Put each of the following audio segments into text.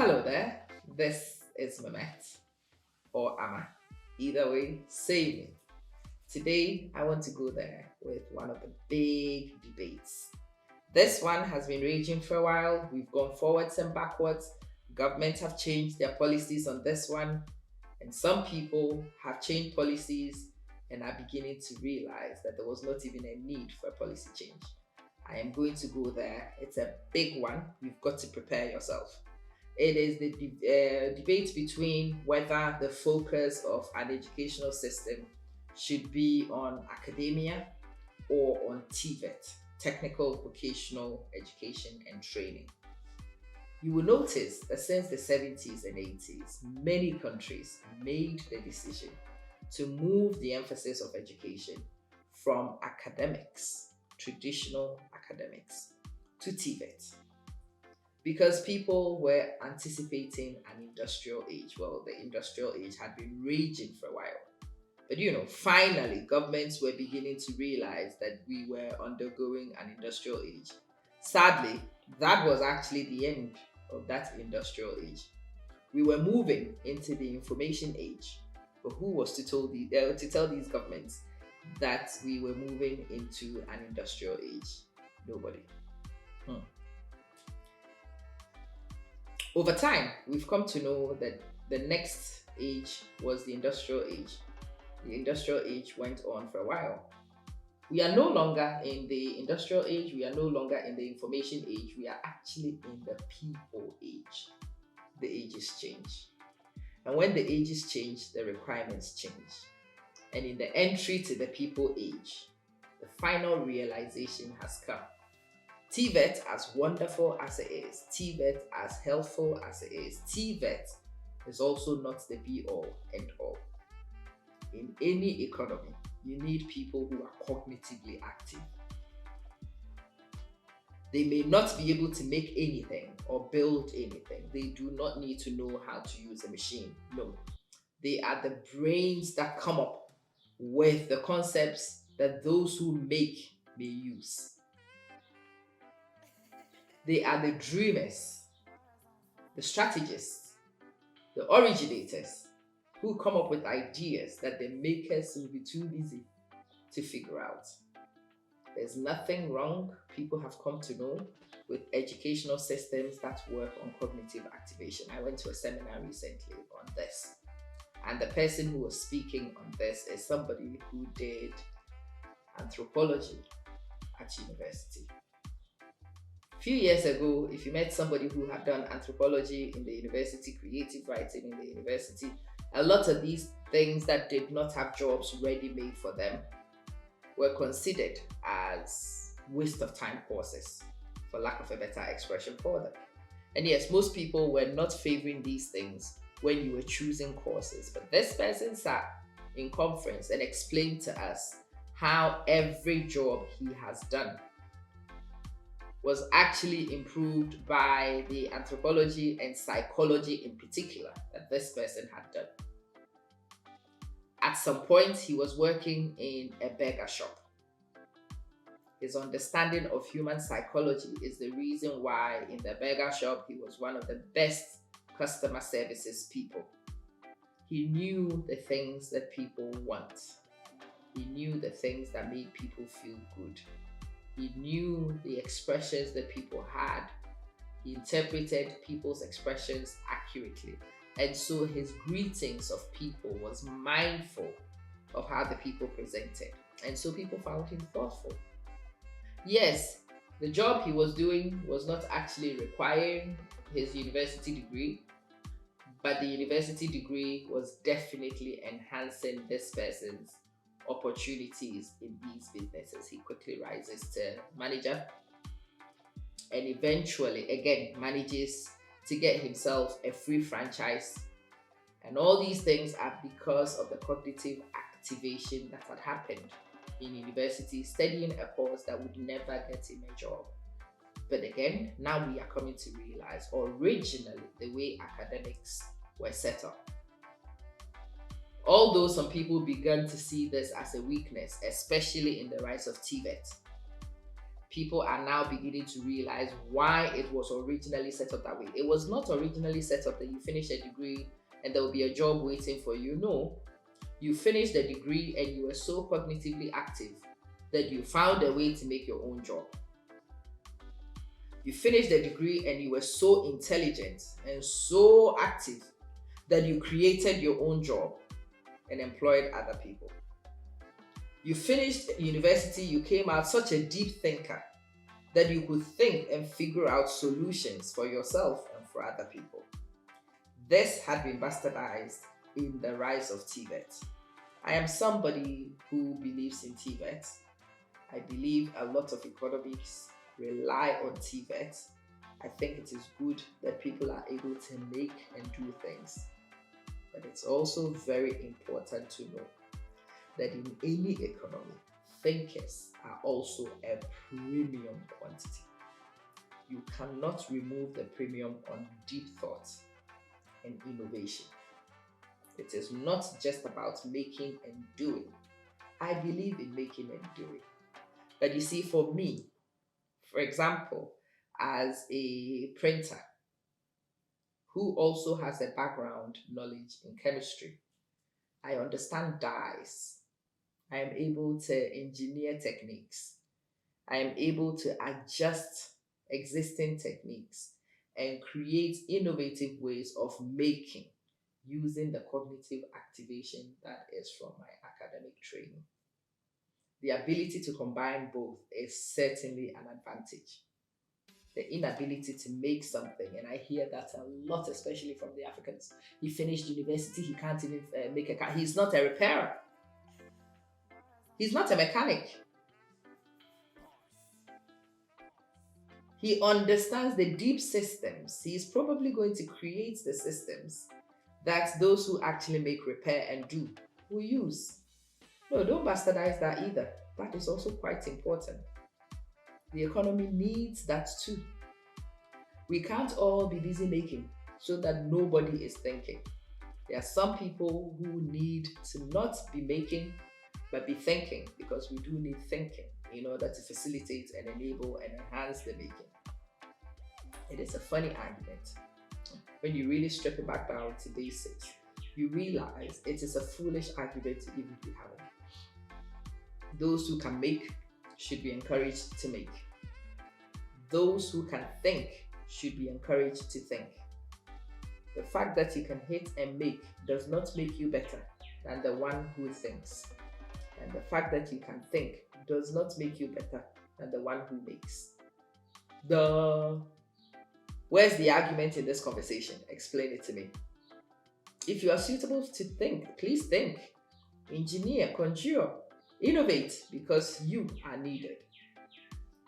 hello there. This is Mehmet or Amma. Either way, save it. Today, I want to go there with one of the big debates. This one has been raging for a while. We've gone forwards and backwards. Governments have changed their policies on this one, and some people have changed policies and are beginning to realize that there was not even a need for a policy change. I am going to go there. It's a big one. You've got to prepare yourself. It is the debate between whether the focus of an educational system should be on academia or on TVET, Technical Vocational Education and Training. You will notice that since the 70s and 80s, many countries made the decision to move the emphasis of education from academics, traditional academics, to TVET, because people were anticipating an industrial age. Well, the industrial age had been raging for a while. But finally, governments were beginning to realize that we were undergoing an industrial age. Sadly, that was actually the end of that industrial age. We were moving into the information age. But who was to tell these governments that we were moving into an industrial age? Nobody. Over time, we've come to know that the next age was the industrial age. The industrial age went on for a while. We are no longer in the industrial age. We are no longer in the information age. We are actually in the people age. The ages change. And when the ages change, the requirements change. And in the entry to the people age, the final realization has come. TVET, as wonderful as it is, TVET as helpful as it is, TVET is also not the be-all and all. In any economy, you need people who are cognitively active. They may not be able to make anything or build anything. They do not need to know how to use a machine. No. They are the brains that come up with the concepts that those who make may use. They are the dreamers, the strategists, the originators who come up with ideas that the makers will be too busy to figure out. There's nothing wrong, people have come to know, with educational systems that work on cognitive activation. I went to a seminar recently on this, and the person who was speaking on this is somebody who did anthropology at university. A few years ago, if you met somebody who had done anthropology in the university, creative writing in the university, a lot of these things that did not have jobs ready-made for them were considered as waste of time courses, for lack of a better expression for them. And yes, most people were not favoring these things when you were choosing courses, but this person sat in conference and explained to us how every job he has done was actually improved by the anthropology and psychology in particular that this person had done. At some point, he was working in a burger shop. His understanding of human psychology is the reason why in the burger shop, he was one of the best customer services people. He knew the things that people want. He knew the things that made people feel good. He knew the expressions that people had. He interpreted people's expressions accurately. And so his greetings of people was mindful of how the people presented. And so people found him thoughtful. Yes, the job he was doing was not actually requiring his university degree, but the university degree was definitely enhancing this person's opportunities in these businesses. He quickly rises to manager and eventually again manages to get himself a free franchise. And all these things are because of the cognitive activation that had happened in university, studying a course that would never get him a job. But again, now we are coming to realize originally the way academics were set up. Although some people began to see this as a weakness, especially in the rise of TVET, People are now beginning to realize why it was originally set up that way. It was not originally set up that you finish a degree and there will be a job waiting for you. No, you finished the degree and you were so cognitively active that you found a way to make your own job. You finished the degree and you were so intelligent and so active that you created your own job and employed other people. You finished university, you came out such a deep thinker that you could think and figure out solutions for yourself and for other people. This had been bastardized in the rise of TVET. I am somebody who believes in TVET. I believe a lot of economics rely on TVET. I think it is good that people are able to make and do things. But it's also very important to know that in any economy, thinkers are also a premium quantity. You cannot remove the premium on deep thought and innovation. It is not just about making and doing. I believe in making and doing. But you see, for me, for example, as a printer who also has a background knowledge in chemistry, I understand dyes. I am able to engineer techniques. I am able to adjust existing techniques and create innovative ways of making using the cognitive activation that is from my academic training. The ability to combine both is certainly an advantage. The inability to make something, and I hear that a lot, especially from the Africans. He finished university, he can't even make a car. He's not a repairer. He's not a mechanic. He understands the deep systems. He's probably going to create the systems that those who actually make, repair, and do will use. No, don't bastardize that either. That is also quite important. The economy needs that too. We can't all be busy making so that nobody is thinking. There are some people who need to not be making but be thinking, because we do need thinking in order to facilitate and enable and enhance the making. It is a funny argument. When you really strip it back down to basics, you realize it is a foolish argument to even be having. Those who can make should be encouraged to make. Those who can think should be encouraged to think. The fact that you can hit and make does not make you better than the one who thinks. And the fact that you can think does not make you better than the one who makes. Where's the argument in this conversation? Explain it to me. If you are suitable to think, please think. Engineer, conjure, innovate, because you are needed.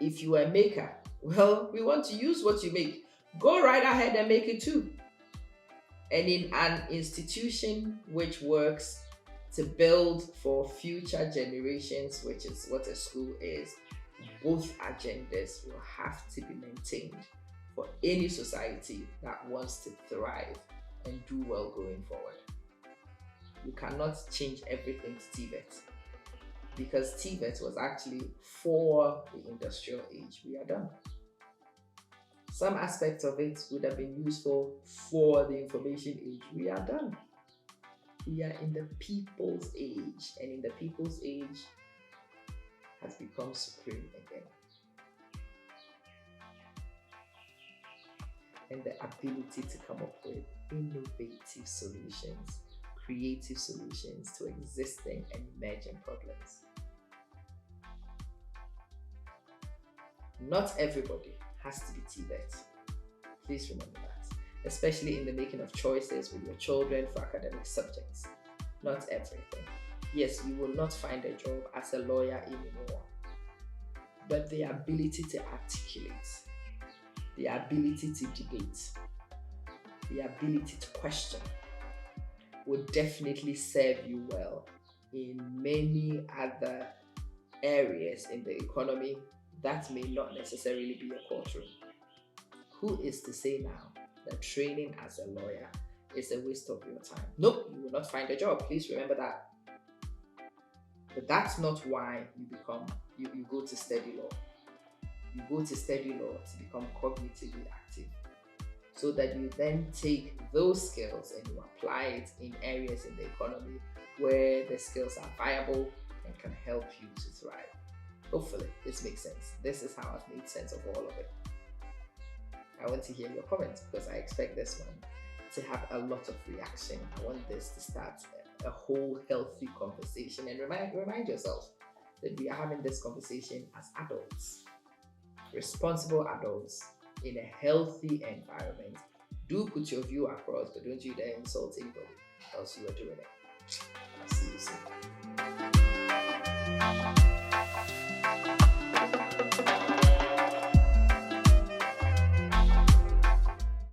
If you are a maker, well, we want to use what you make. Go right ahead and make it too. And in an institution which works to build for future generations, which is what a school is, both agendas will have to be maintained for any society that wants to thrive and do well going forward. You cannot change everything to TVET, because TVET was actually for the industrial age. We are done. Some aspects of it would have been useful for the information age. We are done. We are in the people's age, and in the people's age has become supreme again. And the ability to come up with innovative solutions, creative solutions to existing and emerging problems. Not everybody has to be TVET. Please remember that, especially in the making of choices with your children for academic subjects. Not everything. Yes, you will not find a job as a lawyer anymore, but the ability to articulate, the ability to debate, the ability to question will definitely serve you well in many other areas in the economy that may not necessarily be a courtroom. Who is to say now that training as a lawyer is a waste of your time? Nope, you will not find a job. Please remember that. But that's not why you go to study law. you go to study law to become cognitively active, so that you then take those skills and you apply it in areas in the economy where the skills are viable and can help you to thrive. Hopefully, this makes sense. This is how I've made sense of all of it. I want to hear your comments because I expect this one to have a lot of reaction. I want this to start a whole healthy conversation, and remind yourself that we are having this conversation as adults, responsible adults in a healthy environment. Do put your view across, but don't you dare insult anybody, else you are doing it. I'll see you soon.